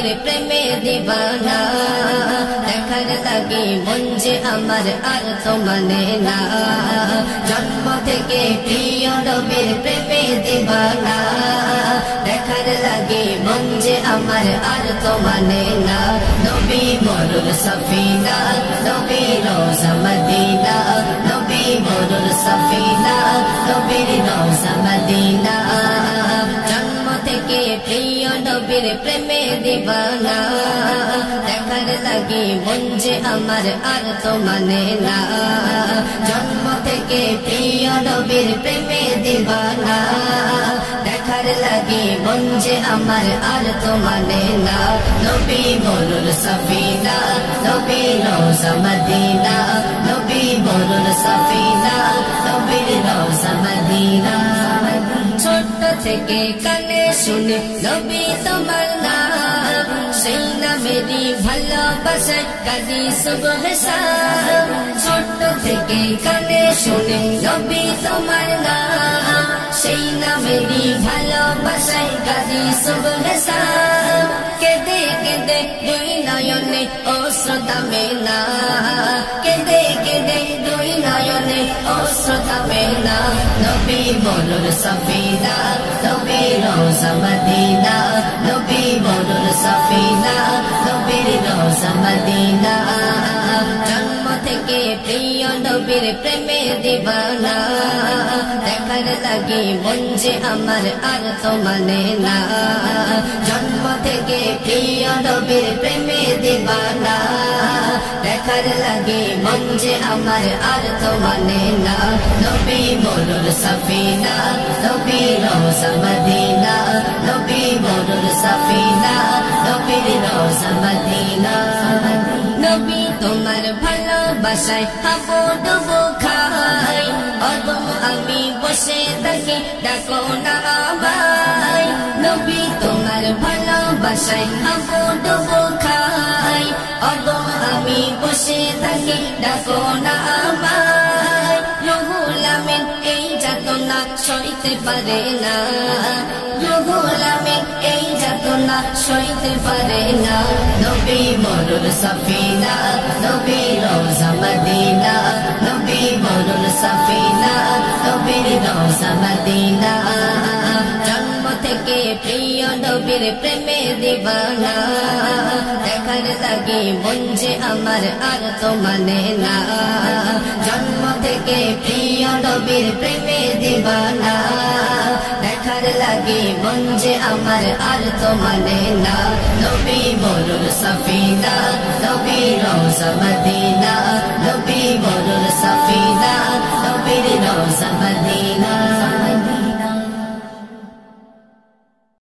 নবীর প্রেমে দিবানা দেখার লাগে মন যে আমার আর তো মানে না জন্ম থেকে প্রিয় নবীর প্রেমে দিবানা দেখার লাগে মন যে আমার আর তো মানে না নবী মরুল সফিনা নবী রোজা মদিনা নবী মরুল সফিনা নবীর রোজা মদিনা জন্ম থেকে প্রিয় নবীর প্রেমে দিবানা দেখার লাগে মন যে আমার আর তো মানে না জন্ম থেকে প্রিয় নবীর প্রেমে দিবানা দেখার লাগে মন যে আমার আর তো মানে না নবী মরুল সফিনা নবী রোজা মদিনা নবী মরুল সফিনা নবীর রোজা মদিনা ছোট থেকে কানে শুনে নবী তোমার নাম সেই নামেরই ভালোবাসায় কাঁদি সুবহ শাম ছোট থেকে কানে শুনে নবী তোমার নাম সেই নামেরই ভালোবাসায় কাঁদি সুবহ শাম কেঁদে কেঁদে দুই নয়নে অশ্রু থামে না কেঁদে কেঁদে দুই নয়নে অশ্রু থামে না নবী মরুল সফিনা নবী রোজা মদিনা নবী মরুল সফিনা নবীর রোজা মদিনা জন্ম থেকে প্রিয় নবীর প্রেমে দিবানা দেখার লাগে মন যে আমার আর তো মানে না জন্ম থেকে প্রিয় নবীর প্রেমে দিবানা দেখার লাগে মন যে আমার আর তো মানে না নবী মরুল সফিনা নবী রোজা মদিনা নবী মরুল সফিনা নবীর রোজা মদিনা নবী তোমার ভালোবাসায় হাবো ডুবো খাই অদম আমি বসে থাকি ডাকো না আমায় নবী তোমার ভালোবাসায় হাবো ডুবো খাই অদম আমি বসে থাকি ডাকো না আমায় রুহুল আমিন এই যাতনা সইতে পারে না রুহুল আমিন এই যাতনা সইতে পারে না নবী মরুল সফিনা নবী রোজা মদিনা নবী মরুল সফিনা নবীর রোজা মদিনা জন্ম থেকে প্রিয় নবীর প্রেমে দিবানা দেখার লাগে মন যে আমার আর তো মানে না জন্ম থেকে প্রিয় নবীর প্রেমে দিবানা দেখার লাগে মন যে আমার আর তো মানে না নবী মরুল সফিনা নবী রোজা মদিনা